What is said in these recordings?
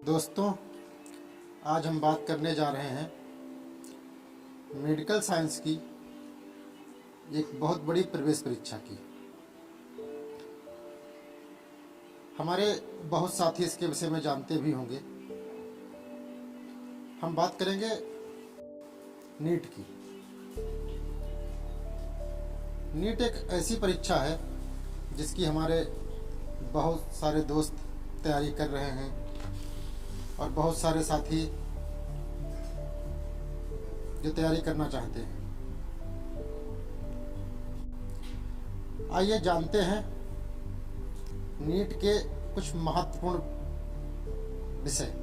दोस्तों, आज हम बात करने जा रहे हैं मेडिकल साइंस की एक बहुत बड़ी प्रवेश परीक्षा की। हमारे बहुत साथी इसके विषय में जानते भी होंगे। हम बात करेंगे नीट की। नीट एक ऐसी परीक्षा है जिसकी हमारे बहुत सारे दोस्त तैयारी कर रहे हैं और बहुत सारे साथी जो तैयारी करना चाहते हैं। आइए जानते हैं नीट के कुछ महत्वपूर्ण विषय।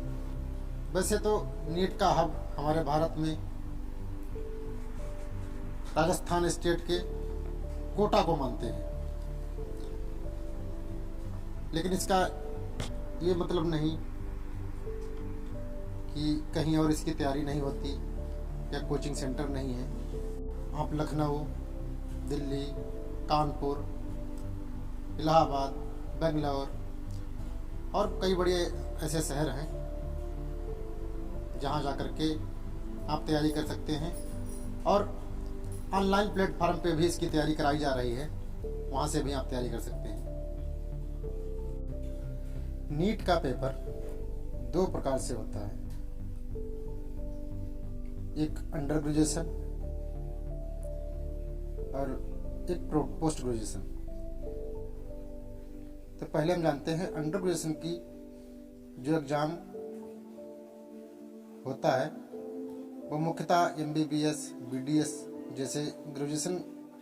वैसे तो नीट का हब हमारे भारत में राजस्थान स्टेट के कोटा को मानते हैं, लेकिन इसका ये मतलब नहीं कि कहीं और इसकी तैयारी नहीं होती या कोचिंग सेंटर नहीं है। आप लखनऊ, दिल्ली, कानपुर, इलाहाबाद, बेंगलोर और कई बड़े ऐसे शहर हैं जहां जाकर के आप तैयारी कर सकते हैं और ऑनलाइन प्लेटफॉर्म पे भी इसकी तैयारी कराई जा रही है, वहां से भी आप तैयारी कर सकते हैं। नीट का पेपर दो प्रकार से होता है, एक अंडर ग्रेजुएशन और एक पोस्ट ग्रेजुएशन। तो पहले हम जानते हैं अंडर ग्रेजुएशन की जो एग्जाम होता है वो मुख्यतः MBBS, BDS जैसे ग्रेजुएशन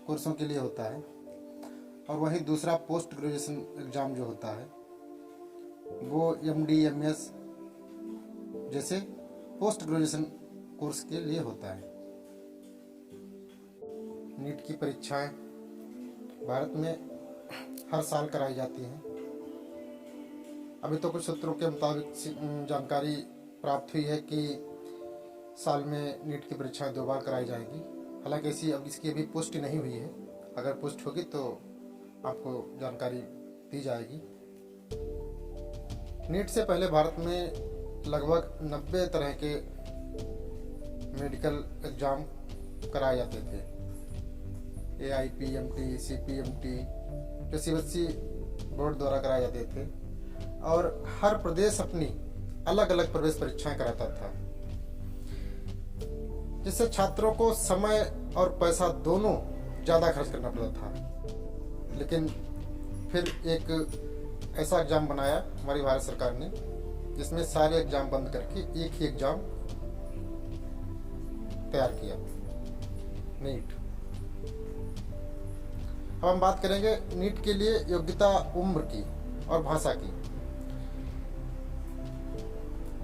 कोर्सों के लिए होता है, और वहीं दूसरा पोस्ट ग्रेजुएशन एग्जाम जो होता है वो MD, MS जैसे पोस्ट ग्रेजुएशन कोर्स के लिए होता है। नीट की परीक्षाएं भारत में हर साल कराई जाती हैं। अभी तो कुछ सूत्रों के मुताबिक जानकारी प्राप्त हुई है कि साल में नीट की परीक्षाएं 2 बार कराई जाएगी। हालांकि ऐसी अब इसकी अभी पुष्टि नहीं हुई है। अगर पुष्टि होगी तो आपको जानकारी दी जाएगी। नीट से पहले भारत में लगभग 90 तरह के मेडिकल एग्जाम कराए जाते थे। AIPMT, CPMT जो CBSE बोर्ड द्वारा कराए जाते थे, और हर प्रदेश अपनी अलग अलग प्रवेश परीक्षाएं कराता था, जिससे छात्रों को समय और पैसा दोनों ज़्यादा खर्च करना पड़ता था। लेकिन फिर एक ऐसा एग्जाम बनाया हमारी भारत सरकार ने जिसमें सारे एग्जाम बंद करके एक ही एग्जाम तैयार किया, नीट। अब हम बात करेंगे नीट के लिए योग्यता उम्र की और भाषा की।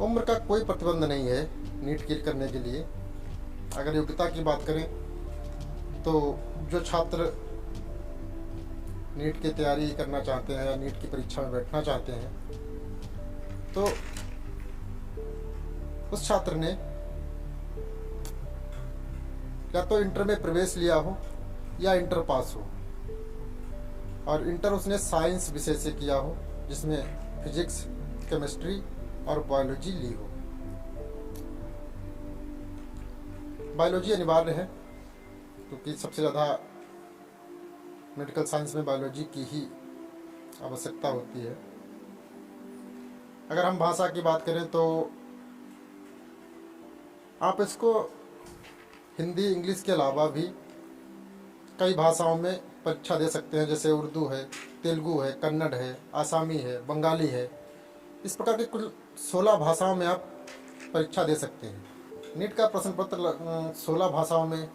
उम्र का कोई प्रतिबंध नहीं है नीट क्लियर करने के लिए। अगर योग्यता की बात करें तो जो छात्र नीट की तैयारी करना चाहते हैं या नीट की परीक्षा में बैठना चाहते हैं तो उस छात्र ने या तो इंटर में प्रवेश लिया हो या इंटर पास हो, और इंटर उसने साइंस विषय से किया हो जिसमें फिजिक्स, केमिस्ट्री और बायोलॉजी ली हो। बायोलॉजी अनिवार्य है क्योंकि सबसे ज़्यादा मेडिकल साइंस में बायोलॉजी की ही आवश्यकता होती है। अगर हम भाषा की बात करें तो आप इसको हिंदी, इंग्लिश के अलावा भी कई भाषाओं में परीक्षा दे सकते हैं, जैसे उर्दू है, तेलुगु है, कन्नड़ है, आसामी है, बंगाली है। इस प्रकार के कुल 16 भाषाओं में आप परीक्षा दे सकते हैं। नीट का प्रश्न पत्र 16 भाषाओं में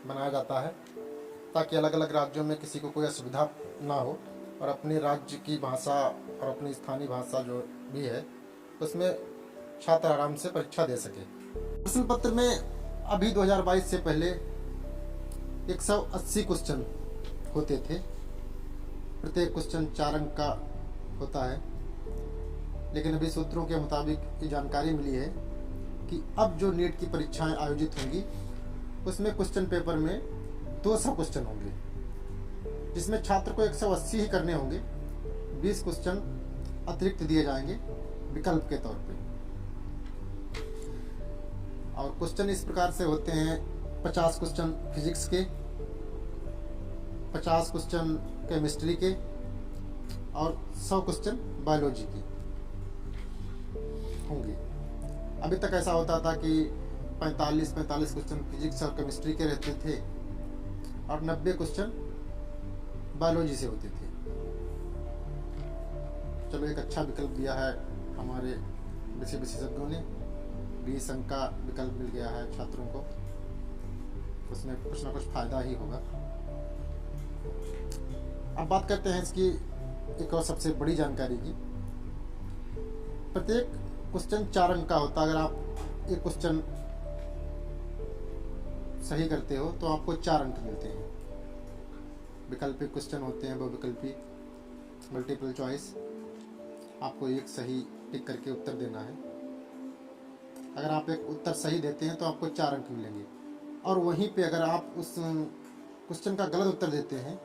बनाया जाता है ताकि अलग अलग राज्यों में किसी को कोई असुविधा ना हो और अपने राज्य की भाषा और अपनी स्थानीय भाषा जो भी है उसमें छात्र आराम से परीक्षा दे सके। प्रश्न पत्र में अभी 2022 से पहले 180 क्वेश्चन होते थे। प्रत्येक क्वेश्चन 4 अंक का होता है, लेकिन अभी सूत्रों के मुताबिक ये जानकारी मिली है कि अब जो नीट की परीक्षाएं आयोजित होंगी उसमें क्वेश्चन पेपर में 200 क्वेश्चन होंगे, जिसमें छात्र को 180 ही करने होंगे। 20 क्वेश्चन अतिरिक्त दिए जाएंगे विकल्प के तौर पे। और क्वेश्चन इस प्रकार से होते हैं, 50 क्वेश्चन फिजिक्स के, 50 क्वेश्चन केमिस्ट्री के और 100 क्वेश्चन बायोलॉजी के होंगे। अभी तक ऐसा होता था कि 45 क्वेश्चन फिजिक्स और केमिस्ट्री के रहते थे और 90 क्वेश्चन बायोलॉजी से होते थे। चलो, एक अच्छा विकल्प दिया है हमारे विषय विशेषज्ञों ने, 20 अंक का विकल्प मिल गया है छात्रों को, उसमें कुछ ना कुछ फायदा ही होगा। अब बात करते हैं इसकी एक और सबसे बड़ी जानकारी की। प्रत्येक क्वेश्चन 4 अंक का होता है। अगर आप एक क्वेश्चन सही करते हो तो आपको 4 अंक मिलते हैं। वैकल्पिक क्वेश्चन होते हैं, बहुविकल्पी, मल्टीपल चॉइस, आपको एक सही टिक करके उत्तर देना है। अगर आप एक उत्तर सही देते हैं तो आपको 4 अंक मिलेंगे, और वहीं पे अगर आप उस क्वेश्चन का गलत उत्तर देते हैं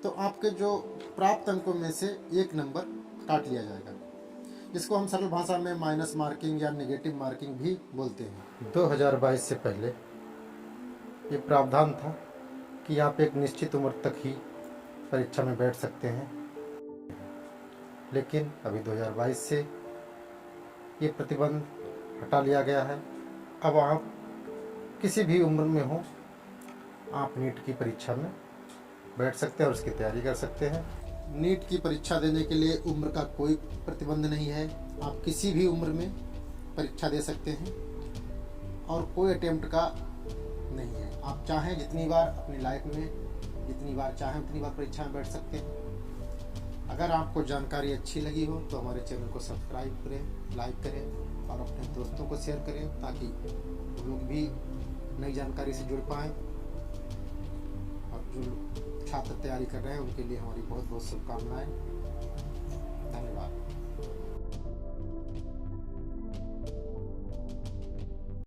तो आपके जो प्राप्त अंकों में से 1 नंबर काट लिया जाएगा, जिसको हम सरल भाषा में माइनस मार्किंग या नेगेटिव मार्किंग भी बोलते हैं। 2022 से पहले ये प्रावधान था कि आप एक निश्चित उम्र तक ही परीक्षा में बैठ सकते हैं, लेकिन अभी 2022 से ये प्रतिबंध हटा लिया गया है। अब आप किसी भी उम्र में हो, आप नीट की परीक्षा में बैठ सकते हैं और उसकी तैयारी कर सकते हैं। नीट की परीक्षा देने के लिए उम्र का कोई प्रतिबंध नहीं है, आप किसी भी उम्र में परीक्षा दे सकते हैं और कोई अटेम्प्ट का नहीं है। आप चाहें जितनी बार अपनी लाइफ में, जितनी बार चाहें उतनी बार परीक्षा में बैठ सकते हैं। अगर आपको जानकारी अच्छी लगी हो तो हमारे चैनल को सब्सक्राइब करें, लाइक करें और अपने दोस्तों को शेयर करें, ताकि वो लोग भी नई जानकारी से जुड़ पाएँ। और जो छात्र तैयारी कर रहे हैं उनके लिए हमारी बहुत बहुत शुभकामनाएं।